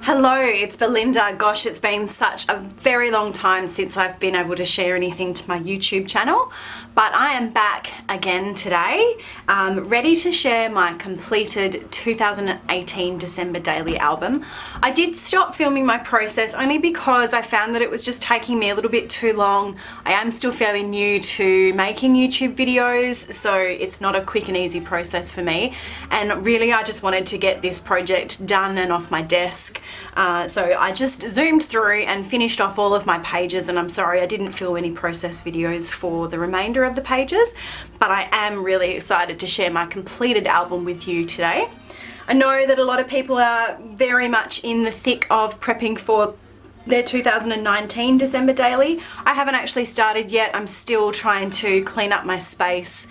Hello, it's Belinda. Gosh, it's been such a very long time since I've been able to share anything to my YouTube channel, but I am back again today, ready to share my completed 2018 December daily album. I did stop filming my process only because I found that it was just taking me a little bit too long. I am still fairly new to making YouTube videos, so it's not a quick and easy process for me, and really I just wanted to get this project done and off my desk. So I just zoomed through and finished off all of my pages, and I'm sorry I didn't film any process videos for the remainder of the pages, but I am really excited to share my completed album with you today. I know that a lot of people are very much in the thick of prepping for their 2019 December daily. I haven't actually started yet. I'm still trying to clean up my space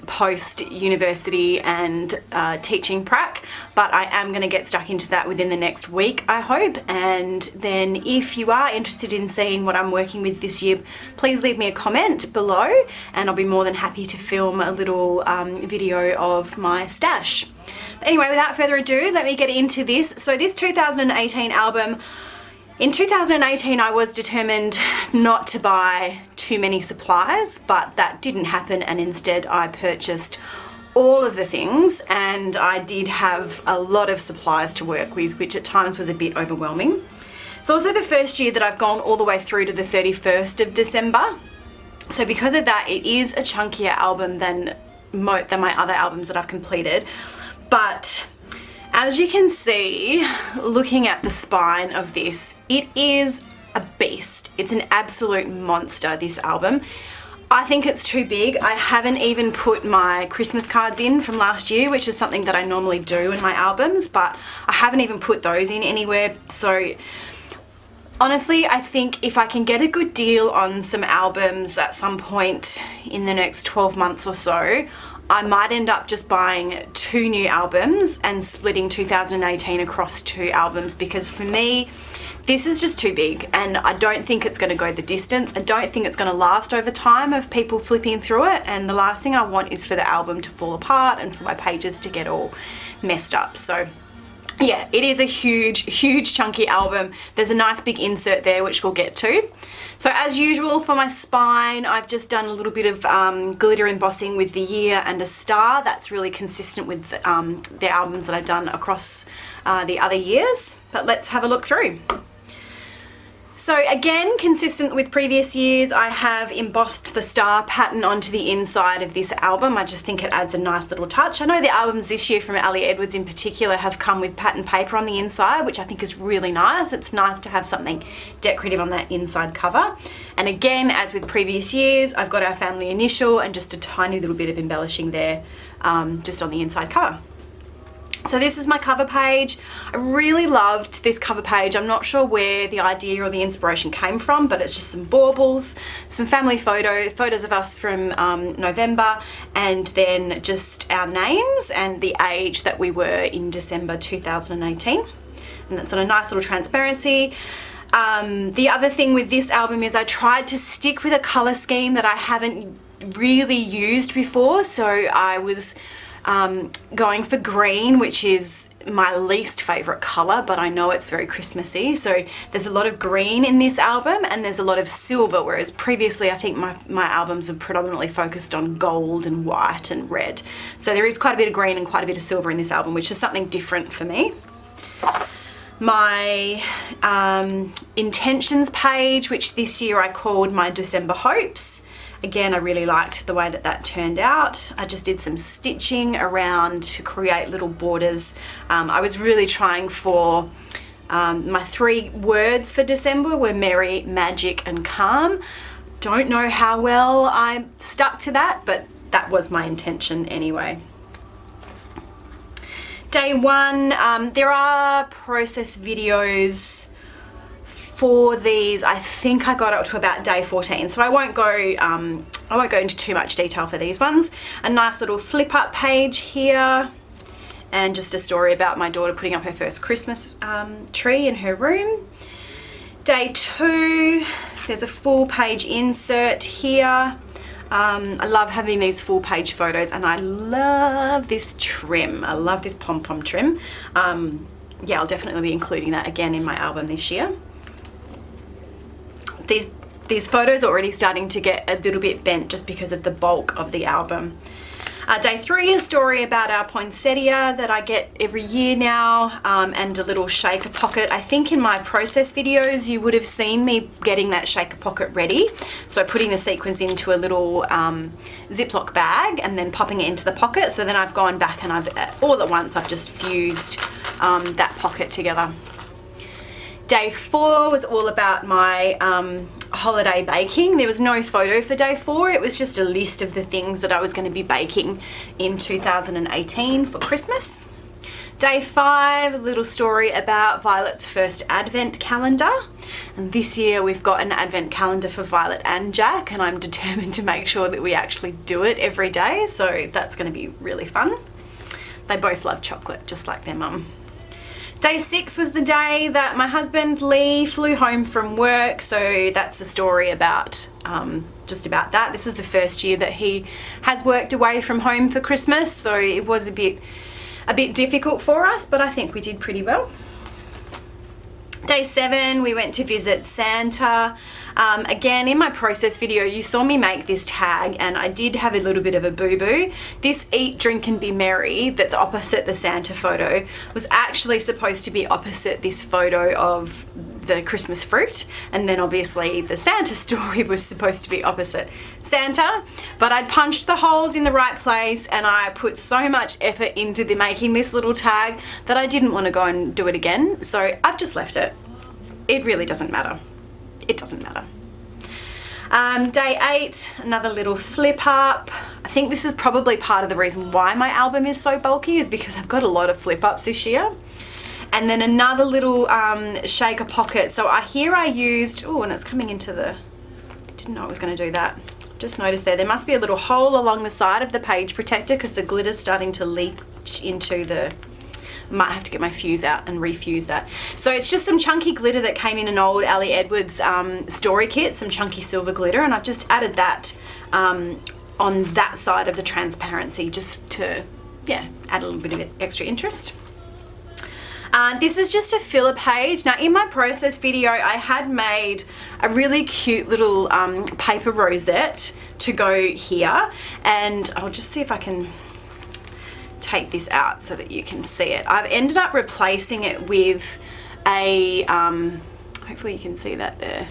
post university and teaching prac, but I am going to get stuck into that within the next week, I hope. And then if you are interested in seeing what I'm working with this year, please leave me a comment below and I'll be more than happy to film a little video of my stash. But anyway, without further ado, let me get into this. So this 2018 album, in 2018 I was determined not to buy too many supplies, but that didn't happen, and instead I purchased all of the things, and I did have a lot of supplies to work with, which at times was a bit overwhelming. It's also the first year that I've gone all the way through to the 31st of December. So because of that, it is a chunkier album than my other albums that I've completed. But as you can see, looking at the spine of this, it is a beast. It's an absolute monster, this album. I think it's too big. I haven't even put my Christmas cards in from last year, which is something that I normally do in my albums, but I haven't even put those in anywhere. So honestly, I think if I can get a good deal on some albums at some point in the next 12 months or so, I might end up just buying 2 new albums and splitting 2018 across 2 albums, because for me, this is just too big and I don't think it's going to go the distance. I don't think it's going to last over time of people flipping through it, and the last thing I want is for the album to fall apart and for my pages to get all messed up. So yeah, it is a huge chunky album. There's a nice big insert there which we'll get to. So as usual for my spine, I've just done a little bit of glitter embossing with the year and a star. That's really consistent with the albums that I've done across the other years. But let's have a look through. So again, consistent with previous years, I have embossed the star pattern onto the inside of this album. I just think it adds a nice little touch. I know the albums this year from MacLeod in particular have come with pattern paper on the inside, which I think is really nice. It's nice to have something decorative on that inside cover. And again, as with previous years, I've got our family initial and just a tiny little bit of embellishing there, just on the inside cover. So this is my cover page. I really loved this cover page. I'm not sure where the idea or the inspiration came from, but it's just some baubles, some family photos of us from November, and then just our names and the age that we were in December 2018. And it's on a nice little transparency. The other thing with this album is I tried to stick with a color scheme that I haven't really used before. So I was going for green, which is my least favorite color, but I know it's very Christmassy. So there's a lot of green in this album and there's a lot of silver, whereas previously I think my albums have predominantly focused on gold and white and red. So there is quite a bit of green and quite a bit of silver in this album, which is something different for me. My intentions page, which this year I called my December hopes. Again, I really liked the way that that turned out. I just did some stitching around to create little borders. I was really trying for, my 3 words for December were merry, magic and calm. Don't know how well I stuck to that, but that was my intention anyway. Day 1, there are process videos for these. I think I got up to about day 14, so I won't go into too much detail for these ones. A nice little flip up page here, and just a story about my daughter putting up her first Christmas tree in her room. Day 2, there's a full page insert here. I love having these full page photos, and I love this trim. I love this pom-pom trim. yeah, I'll definitely be including that again in my album this year. These photos are already starting to get a little bit bent just because of the bulk of the album. Day 3, a story about our poinsettia that I get every year now, and a little shaker pocket. I think in my process videos you would have seen me getting that shaker pocket ready. So putting the sequins into a little Ziploc bag and then popping it into the pocket. So then I've gone back and all at once I've just fused that pocket together. Day 4 was all about my holiday baking. There was no photo for day 4. It was just a list of the things that I was going to be baking in 2018 for Christmas. Day 5, a little story about Violet's first advent calendar. And this year we've got an advent calendar for Violet and Jack, and I'm determined to make sure that we actually do it every day. So that's going to be really fun. They both love chocolate, just like their mum. Day 6 was the day that my husband Lee flew home from work, so that's a story about just about that. This was the first year that he has worked away from home for Christmas, so it was a bit difficult for us, but I think we did pretty well. Day 7, we went to visit Santa. Again, in my process video, you saw me make this tag, and I did have a little bit of a boo-boo. This Eat, Drink and Be Merry that's opposite the Santa photo was actually supposed to be opposite this photo of the Christmas fruit, and then obviously the Santa story was supposed to be opposite Santa, but I'd punched the holes in the right place and I put so much effort into making this little tag that I didn't want to go and do it again, so I've just left it. It really doesn't matter. It doesn't matter. Day 8, another little flip up. I think this is probably part of the reason why my album is so bulky, is because I've got a lot of flip ups this year. And then another little shaker pocket. So here I used, oh, and it's coming into didn't know I was going to do that. Just noticed there must be a little hole along the side of the page protector because the glitter's starting to leak into might have to get my fuse out and refuse that. So it's just some chunky glitter that came in an old Ali Edwards story kit, some chunky silver glitter, and I've just added that on that side of the transparency just to, yeah, add a little bit of extra interest. This is just a filler page. Now in my process video I had made a really cute little paper rosette to go here, and I'll just see if I can take this out so that you can see it. I've ended up replacing it with a, hopefully you can see that there,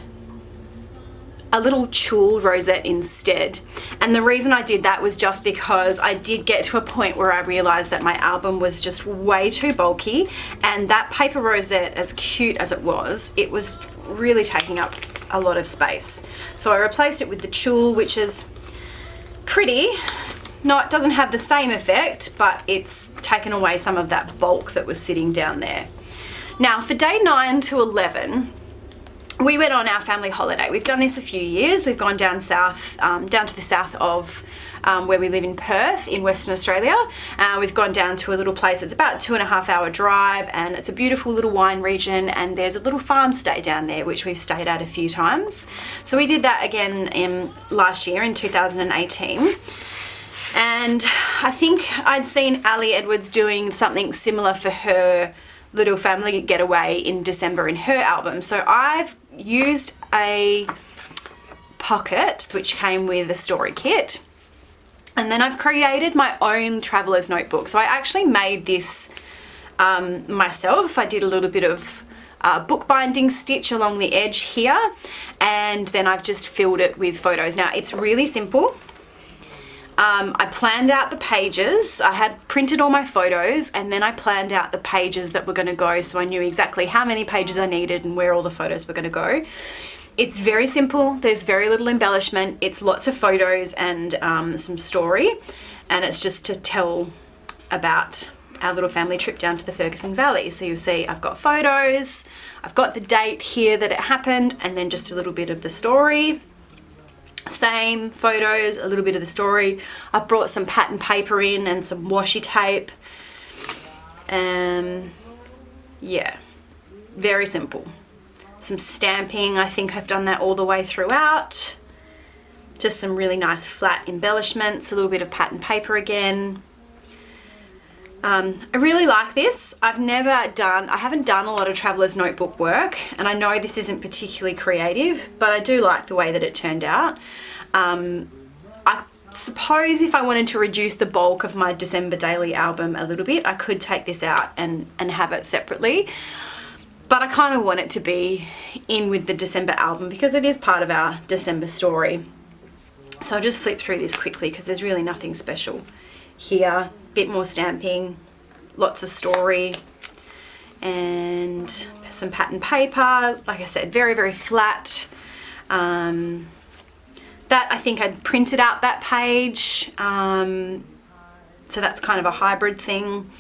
a little tulle rosette instead. And the reason I did that was just because I did get to a point where I realized that my album was just way too bulky, and that paper rosette, as cute as it was really taking up a lot of space. So I replaced it with the tulle, which is pretty. It doesn't have the same effect, but it's taken away some of that bulk that was sitting down there. Now for day 9 to 11, we went on our family holiday. We've done this a few years. We've gone down south, down to the south of where we live in Perth in Western Australia. We've gone down to a little place. It's about 2.5 hour drive, and it's a beautiful little wine region, and there's a little farm stay down there which we've stayed at a few times. So we did that again last year in 2018. And I think I'd seen Ali Edwards doing something similar for her little family getaway in December in her album. So I've used a pocket which came with a story kit, and then I've created my own traveler's notebook. So I actually made this myself. I did a little bit of bookbinding stitch along the edge here, and then I've just filled it with photos. Now it's really simple. I planned out the pages. I had printed all my photos, and then I planned out the pages that were going to go, so I knew exactly how many pages I needed and where all the photos were going to go. It's very simple. There's very little embellishment. It's lots of photos and some story, and it's just to tell about our little family trip down to the Ferguson Valley. So you'll see I've got photos, I've got the date here that it happened, and then just a little bit of the story. Same photos, a little bit of the story. I've brought some pattern paper in and some washi tape. Yeah, very simple. Some stamping, I think I've done that all the way throughout. Just some really nice flat embellishments, a little bit of pattern paper again. I really like this. I haven't done a lot of traveler's notebook work, and I know this isn't particularly creative, but I do like the way that it turned out. I suppose if I wanted to reduce the bulk of my December daily album a little bit, I could take this out and have it separately. But I kind of want it to be in with the December album because it is part of our December story. So I'll just flip through this quickly because there's really nothing special here. Bit more stamping, lots of story, and some pattern paper. Like I said, very, very flat. That I think I'd printed out that page. So that's kind of a hybrid thing.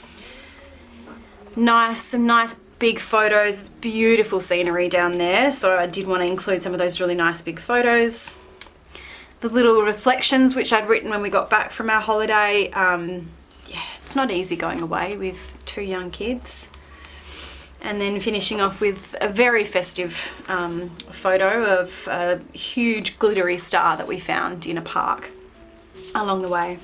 Some nice big photos, beautiful scenery down there. So I did want to include some of those really nice big photos. The little reflections which I'd written when we got back from our holiday. Yeah, it's not easy going away with 2 young kids. And then finishing off with a very festive photo of a huge glittery star that we found in a park along the way.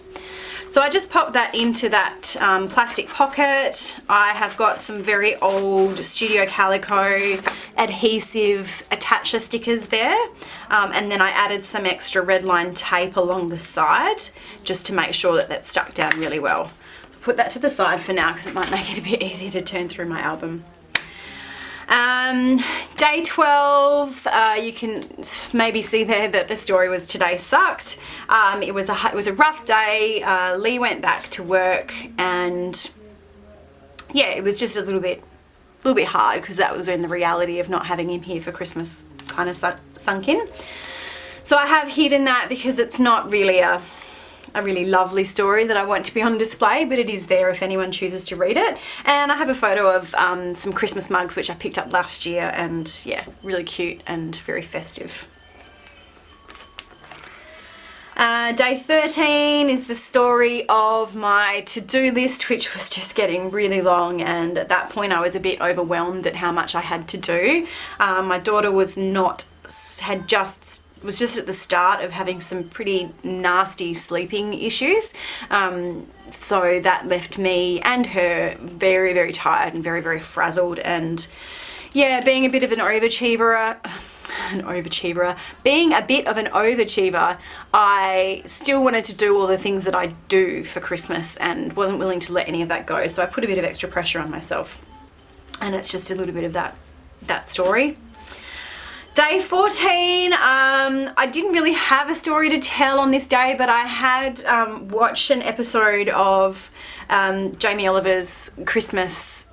So I just popped that into that plastic pocket. I have got some very old Studio Calico adhesive attacher stickers there. And then I added some extra red line tape along the side just to make sure that that's stuck down really well. So put that to the side for now because it might make it a bit easier to turn through my album. Day 12, you can maybe see there that the story was today sucked. It was a rough day. Lee went back to work, and yeah, it was just a little bit hard because that was when the reality of not having him here for Christmas kind of sunk in. So I have hidden that because it's not really a really lovely story that I want to be on display, but it is there if anyone chooses to read it. And I have a photo of some Christmas mugs which I picked up last year, and yeah, really cute and very festive. Day 13 is the story of my to-do list, which was just getting really long, and at that point I was a bit overwhelmed at how much I had to do. My daughter was just at the start of having some pretty nasty sleeping issues. So that left me and her very, very tired and very, very frazzled. And yeah, being a bit of an overachiever, I still wanted to do all the things that I do for Christmas and wasn't willing to let any of that go. So I put a bit of extra pressure on myself. And it's just a little bit of that story. Day 14, I didn't really have a story to tell on this day, but I had watched an episode of Jamie Oliver's Christmas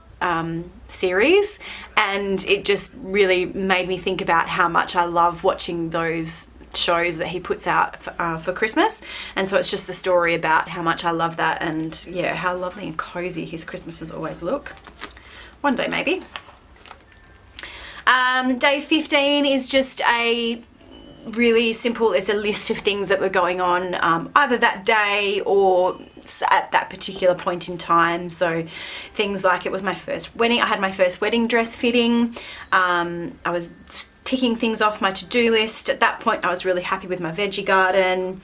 series, and it just really made me think about how much I love watching those shows that he puts out for Christmas. And so it's just the story about how much I love that, and yeah, how lovely and cozy his Christmases always look. One day maybe. Day 15 is just a really simple, it's a list of things that were going on either that day or at that particular point in time. So things like it was my first wedding, I had my first wedding dress fitting, I was ticking things off my to-do list. At that point I was really happy with my veggie garden,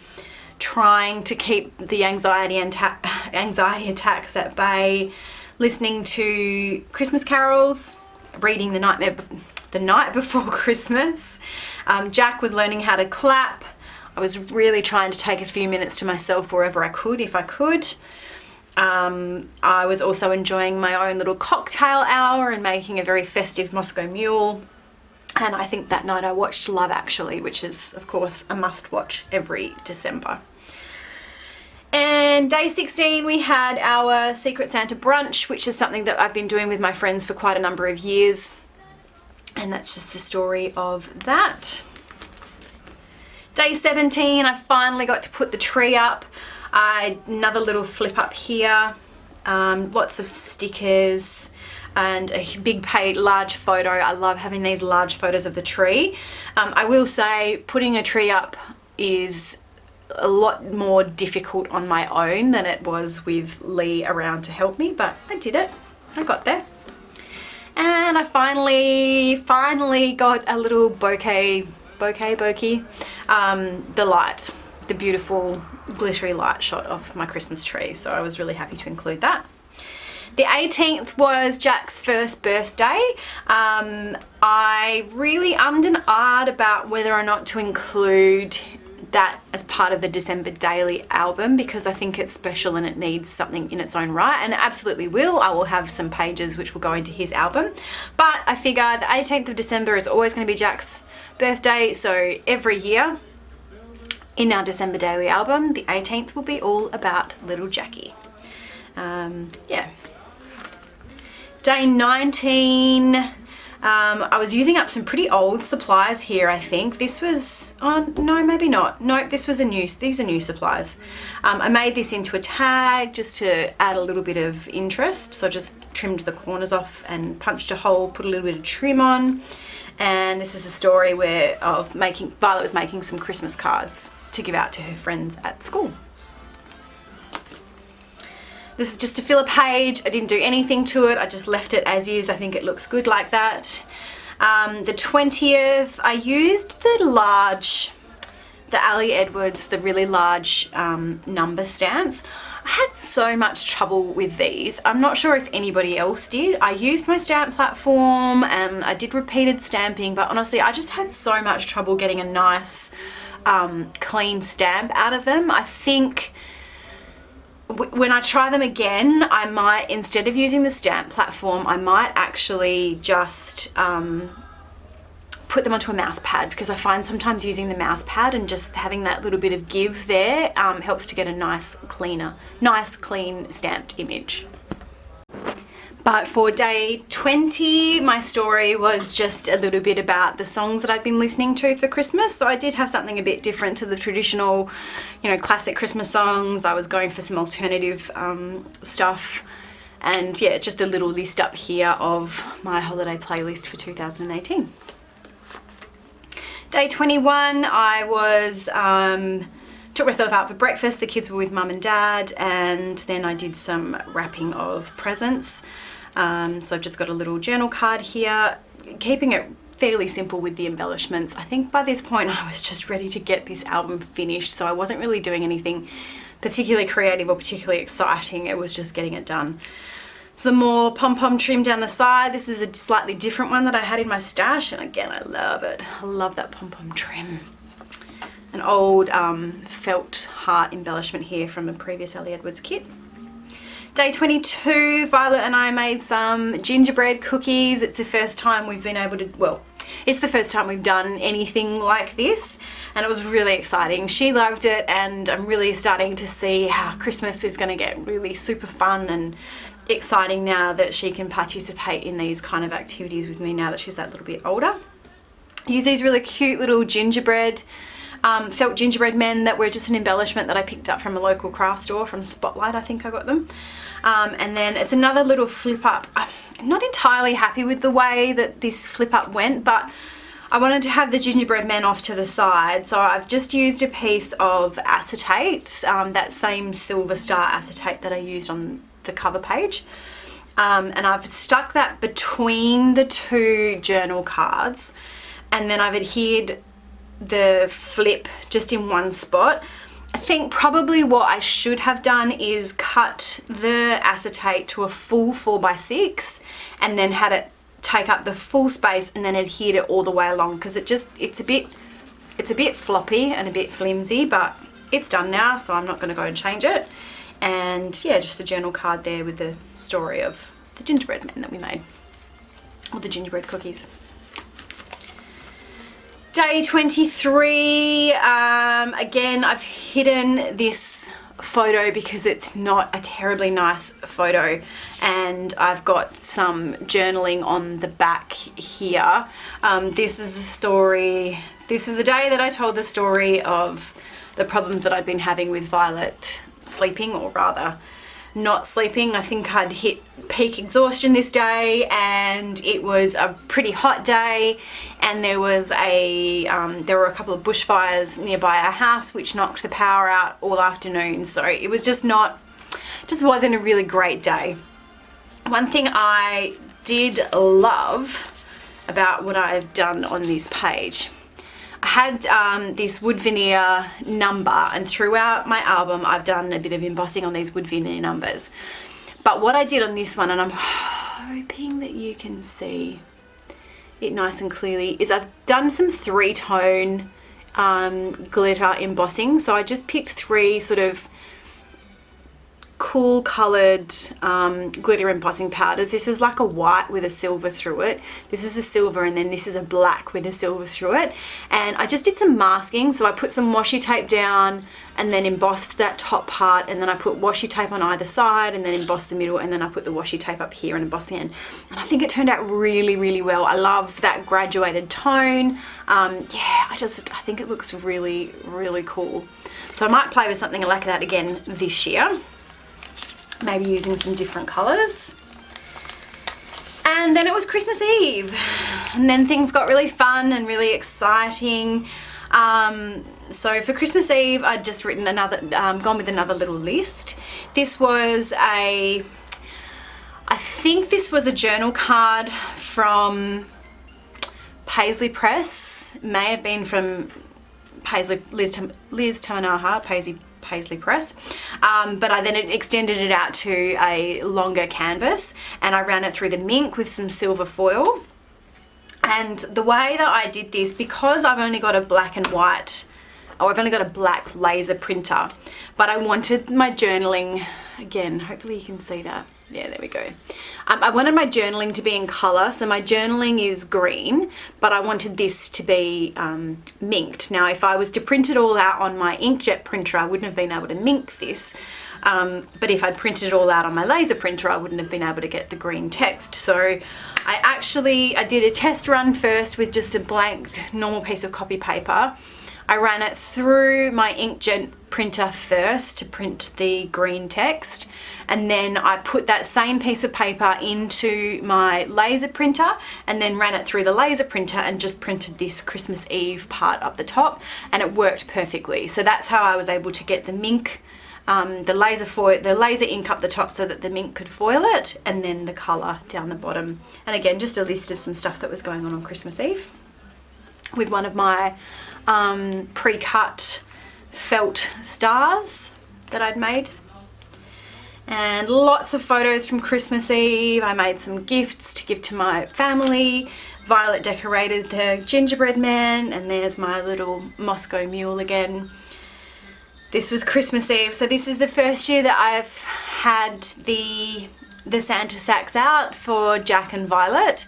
trying to keep the anxiety attacks at bay, listening to Christmas carols, reading The Night Before Christmas. Jack was learning how to clap. I was really trying to take a few minutes to myself wherever I could, if I could. I was also enjoying my own little cocktail hour and making a very festive Moscow Mule. And I think that night I watched Love Actually, which is, of course, a must-watch every December. And day 16, we had our Secret Santa brunch, which is something that I've been doing with my friends for quite a number of years. And that's just the story of that. Day 17, I finally got to put the tree up. Another little flip up here. Lots of stickers and a big large photo. I love having these large photos of the tree. I will say putting a tree up is a lot more difficult on my own than it was with Lee around to help me, but I did it. I got there. And I finally got a little bokeh, the beautiful glittery light shot of my Christmas tree. So I was really happy to include that. The 18th was Jack's first birthday. I really ummed and ahed about whether or not to include that as part of the December daily album because I think it's special and it needs something in its own right, and it absolutely will. I will have some pages which will go into his album, but I figure the 18th of December is always going to be Jack's birthday, so every year in our December daily album, the 18th will be all about little Jackie. Yeah. Day 19, I was using up some pretty old supplies here, I think. This was, oh no, maybe not. Nope, these are new supplies. I made this into a tag just to add a little bit of interest. So I just trimmed the corners off and punched a hole, put a little bit of trim on. And this is a story Violet was making some Christmas cards to give out to her friends at school. This is just to fill a page. I didn't do anything to it. I just left it as is. I think it looks good like that. The 20th, I used the Ali Edwards, the really large number stamps. I had so much trouble with these. I'm not sure if anybody else did. I used my stamp platform and I did repeated stamping, but honestly, I just had so much trouble getting a nice clean stamp out of them. I think when I try them again, I might, instead of using the stamp platform, I might actually just put them onto a mouse pad, because I find sometimes using the mouse pad and just having that little bit of give there helps to get a nice clean stamped image. But for day 20, my story was just a little bit about the songs that I'd been listening to for Christmas. So I did have something a bit different to the traditional, classic Christmas songs. I was going for some alternative stuff. And yeah, just a little list up here of my holiday playlist for 2018. Day 21, I was took myself out for breakfast. The kids were with mum and dad, and then I did some wrapping of presents. So I've just got a little journal card here, keeping it fairly simple with the embellishments. I think by this point I was just ready to get this album finished, so I wasn't really doing anything particularly creative or particularly exciting. It was just getting it done. Some more pom-pom trim down the side. This is a slightly different one that I had in my stash, and again, I love it. I love that pom-pom trim. An old felt heart embellishment here from a previous Ali Edwards kit. Day 22, Violet and I made some gingerbread cookies. It's the first time we've been able to, it's the first time we've done anything like this, and it was really exciting. She loved it, and I'm really starting to see how Christmas is going to get really super fun and exciting now that she can participate in these kind of activities with me now that she's that little bit older. I use these really cute little gingerbread felt gingerbread men that were just an embellishment that I picked up from a local craft store, from Spotlight I think I got them. And then it's another little flip up. I'm not entirely happy with the way that this flip up went, but I wanted to have the gingerbread men off to the side, so I've just used a piece of acetate, that same Silver Star acetate that I used on the cover page. And I've stuck that between the two journal cards, and then I've adhered the flip just in one spot. I think probably what I should have done is cut the acetate to a full 4x6 and then had it take up the full space and then adhered it all the way along, because it's a bit floppy and a bit flimsy, but it's done now, so I'm not going to go and change it. And yeah, just a journal card there with the story of the gingerbread men that we made, or the gingerbread cookies. Day 23, again, I've hidden this photo because it's not a terribly nice photo, and I've got some journaling on the back here. This is the story, this is the day that I told the story of the problems that I'd been having with Violet sleeping, or rather not sleeping. I think I'd hit peak exhaustion this day, and it was a pretty hot day, and there were a couple of bushfires nearby our house which knocked the power out all afternoon, so it was just wasn't a really great day. One thing I did love about what I've done on this page, I had this wood veneer number, and throughout my album I've done a bit of embossing on these wood veneer numbers. But what I did on this one, and I'm hoping that you can see it nice and clearly, is I've done some 3-tone glitter embossing. So I just picked 3 sort of cool coloured glitter embossing powders. This is like a white with a silver through it. This is a silver, and then this is a black with a silver through it. And I just did some masking. So I put some washi tape down and then embossed that top part, and then I put washi tape on either side and then embossed the middle, and then I put the washi tape up here and embossed the end. And I think it turned out really, really well. I love that graduated tone. Yeah, I think it looks really, really cool. So I might play with something like that again this year. Maybe using some different colours. And then it was Christmas Eve, and then things got really fun and really exciting. So for Christmas Eve, I'd just written gone with another little list. This was I think this was a journal card from Paisley Press. It may have been from Liz Tamanaha, Paisley Press, but I then extended it out to a longer canvas, and I ran it through the Mink with some silver foil. And the way that I did this, because I've only got a black and white, or I've only got a black laser printer, but I wanted my journaling, again, hopefully you can see that. Yeah, there we go. I wanted my journaling to be in colour, so my journaling is green, but I wanted this to be minked. Now, if I was to print it all out on my inkjet printer, I wouldn't have been able to mink this. But if I'd printed it all out on my laser printer, I wouldn't have been able to get the green text. So I did a test run first with just a blank normal piece of copy paper. I ran it through my inkjet printer first to print the green text, and then I put that same piece of paper into my laser printer and then ran it through the laser printer and just printed this Christmas Eve part up the top, and it worked perfectly. So that's how I was able to get the Mink, the laser ink up the top so that the Mink could foil it, and then the colour down the bottom. And again, just a list of some stuff that was going on Christmas Eve with one of my pre-cut felt stars that I'd made, and lots of photos from Christmas Eve. I made some gifts to give to my family. Violet decorated the gingerbread man, and there's my little Moscow mule again. This was Christmas Eve, so this is the first year that I've had the Santa sacks out for Jack and Violet.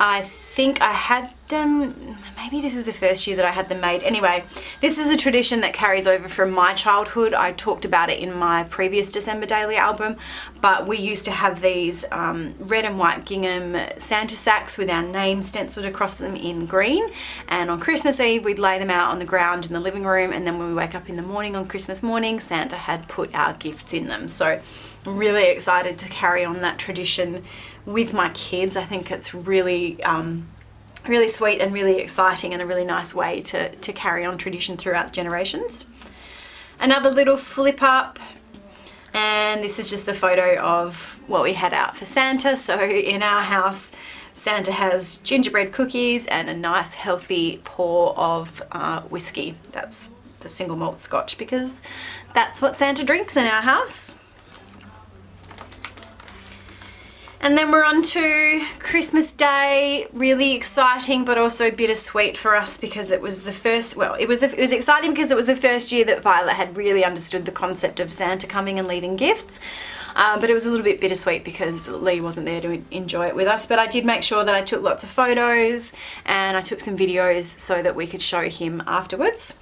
I think I had them, maybe this is the first year that I had them made. Anyway, this is a tradition that carries over from my childhood. I talked about it in my previous December Daily album, but we used to have these red and white gingham Santa sacks with our name stenciled across them in green, and on Christmas Eve we'd lay them out on the ground in the living room, and then when we wake up in the morning on Christmas morning, Santa had put our gifts in them. So I'm really excited to carry on that tradition with my kids. I think it's really really sweet and really exciting, and a really nice way to carry on tradition throughout generations. Another little flip up, and this is just the photo of what we had out for Santa. So in our house, Santa has gingerbread cookies and a nice healthy pour of whiskey. That's the single malt scotch, because that's what Santa drinks in our house. And then we're on to Christmas Day. Really exciting, but also bittersweet for us, because it was the first, well, it was exciting because it was the first year that Violet had really understood the concept of Santa coming and leaving gifts. But it was a little bit bittersweet because Lee wasn't there to enjoy it with us. But I did make sure that I took lots of photos and I took some videos so that we could show him afterwards.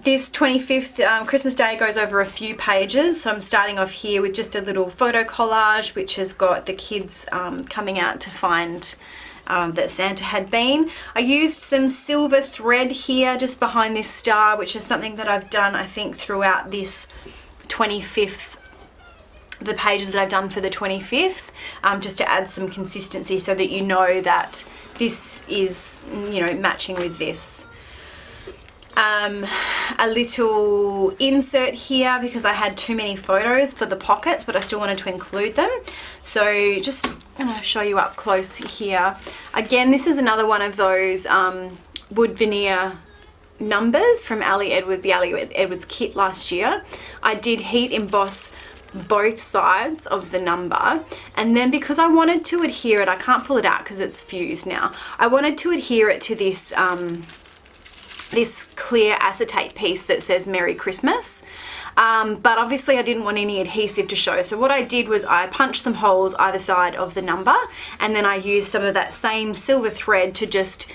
This 25th Christmas Day goes over a few pages, so I'm starting off here with just a little photo collage which has got the kids coming out to find that Santa had been. I used some silver thread here just behind this star, which is something that I've done, I think, throughout this 25th, the pages that I've done for the 25th, just to add some consistency so that you know that this is, you know, matching with this. A little insert here because I had too many photos for the pockets, but I still wanted to include them. So just going to show you up close here. Again, this is another one of those wood veneer numbers from the Ali Edwards kit last year. I did heat emboss both sides of the number, and then because I wanted to adhere it, I can't pull it out because it's fused now. I wanted to adhere it to this this clear acetate piece that says Merry Christmas. But obviously I didn't want any adhesive to show. So what I did was I punched some holes either side of the number, and then I used some of that same silver thread to just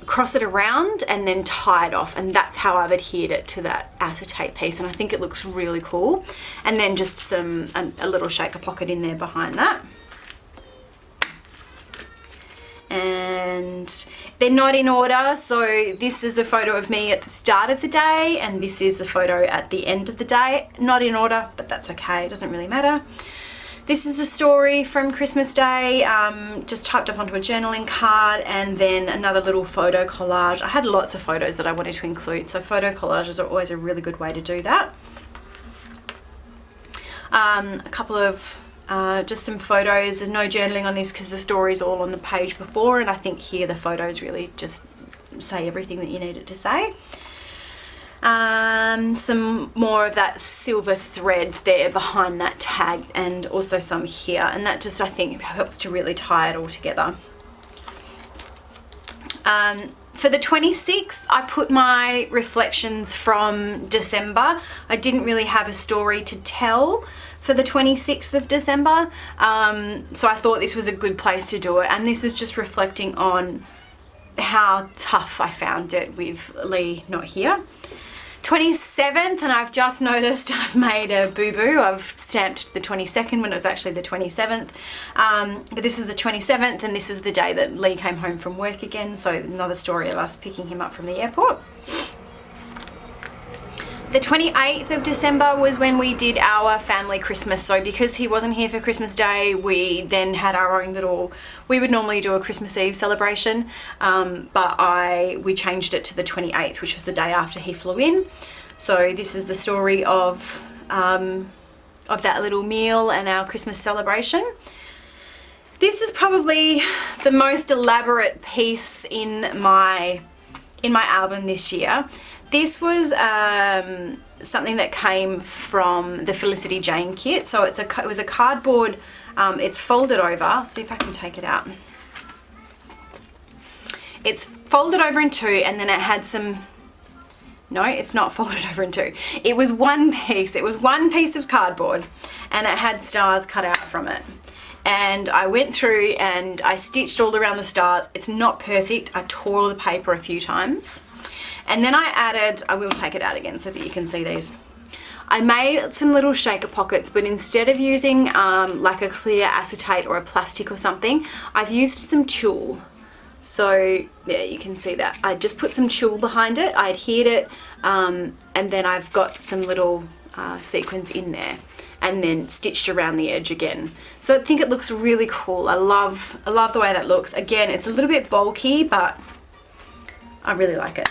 cross it around and then tie it off, and that's how I've adhered it to that acetate piece, and I think it looks really cool. And then just a little shaker pocket in there behind that. And they're not in order, so this is a photo of me at the start of the day, and this is a photo at the end of the day. Not in order, but that's okay, it doesn't really matter. This is the story from Christmas Day, just typed up onto a journaling card, and then another little photo collage. I had lots of photos that I wanted to include, so photo collages are always a really good way to do that. A couple of just some photos. There's no journaling on this because the story's all on the page before, and I think here the photos really just say everything that you need it to say. Some more of that silver thread there behind that tag, and also some here, and that just I think helps to really tie it all together. For the 26th, I put my reflections from December. I didn't really have a story to tell for the 26th of December, so I thought this was a good place to do it, and this is just reflecting on how tough I found it with Lee not here. 27th, and I've just noticed I've made a boo-boo. I've stamped the 22nd when it was actually the 27th. But this is the 27th, and this is the day that Lee came home from work again, so another story of us picking him up from the airport. The 28th of December was when we did our family Christmas. So because he wasn't here for Christmas Day, we then had our own little, we would normally do a Christmas Eve celebration, but we changed it to the 28th, which was the day after he flew in. So this is the story of that little meal and our Christmas celebration. This is probably the most elaborate piece in my album this year. This was something that came from the Felicity Jane kit. So it was a cardboard, it's folded over. See if I can take it out. It's folded over in two, and then it had some, no, it's not folded over in two. It was one piece, of cardboard, and it had stars cut out from it. And I went through and I stitched all around the stars. It's not perfect. I tore the paper a few times. And then I added, I will take it out again so that you can see these. I made some little shaker pockets, but instead of using like a clear acetate or a plastic or something, I've used some tulle. So yeah, you can see that. I just put some tulle behind it, I adhered it, and then I've got some little sequins in there, and then stitched around the edge again. So I think it looks really cool. I love the way that looks. Again, it's a little bit bulky, but I really like it.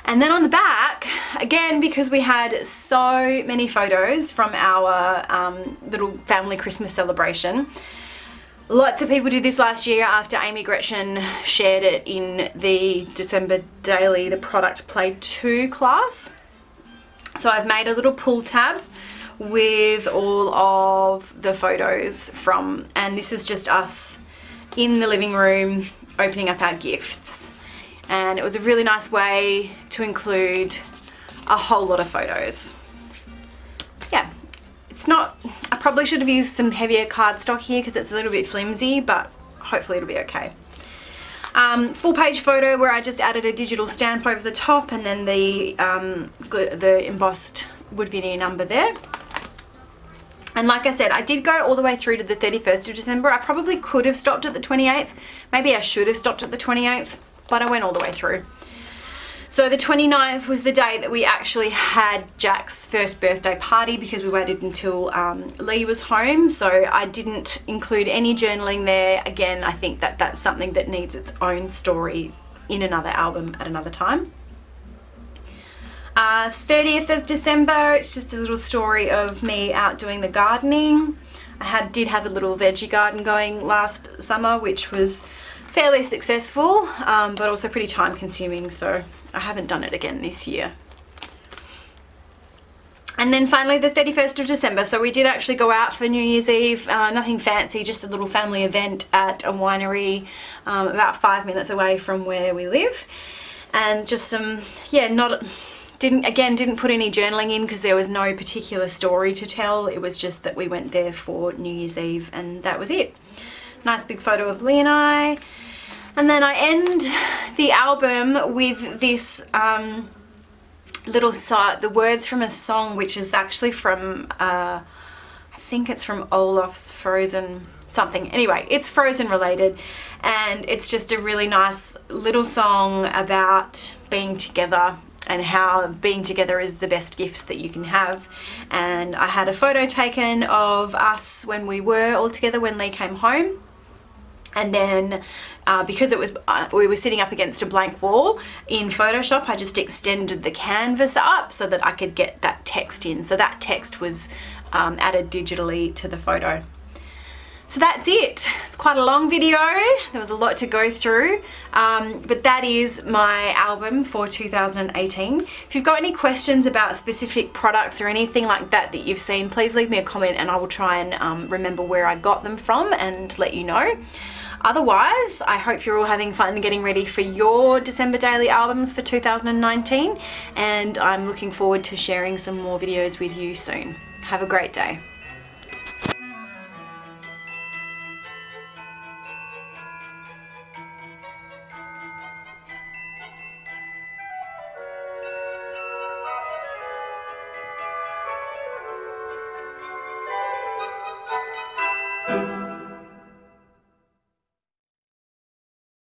And then on the back, again, because we had so many photos from our little family Christmas celebration, lots of people did this last year after Amy Gretchen shared it in the December Daily, the Product Play 2 class. So I've made a little pull tab with all of the photos from, and this is just us in the living room opening up our gifts. And it was a really nice way to include a whole lot of photos. Yeah, it's not, I probably should have used some heavier cardstock here because it's a little bit flimsy, but hopefully it'll be okay. Full page photo where I just added a digital stamp over the top, and then the embossed wood veneer number there. And like I said, I did go all the way through to the 31st of December. I probably could have stopped at the 28th. Maybe I should have stopped at the 28th, but I went all the way through. So the 29th was the day that we actually had Jack's first birthday party because we waited until Lee was home. So I didn't include any journaling there. Again, I think that that's something that needs its own story in another album at another time. 30th of December, it's just a little story of me out doing the gardening. I did have a little veggie garden going last summer, which was fairly successful, but also pretty time consuming, so I haven't done it again this year. And then finally the 31st of December. So we did actually go out for New Year's Eve, nothing fancy, just a little family event at a winery about 5 minutes away from where we live. And just some, yeah, didn't put any journaling in because there was no particular story to tell. It was just that we went there for New Year's Eve and that was it. Nice big photo of Lee and I. And then I end the album with this little the words from a song which is actually from I think it's from Olaf's Frozen something. Anyway, it's Frozen related, and it's just a really nice little song about being together and how being together is the best gift that you can have. And I had a photo taken of us when we were all together when Lee came home. And then because we were sitting up against a blank wall in Photoshop, I just extended the canvas up so that I could get that text in. So that text was added digitally to the photo. So that's it. It's quite a long video. There was a lot to go through, but that is my album for 2018. If you've got any questions about specific products or anything like that that you've seen, please leave me a comment and I will try and remember where I got them from and let you know. Otherwise, I hope you're all having fun getting ready for your December daily albums for 2019, and I'm looking forward to sharing some more videos with you soon. Have a great day.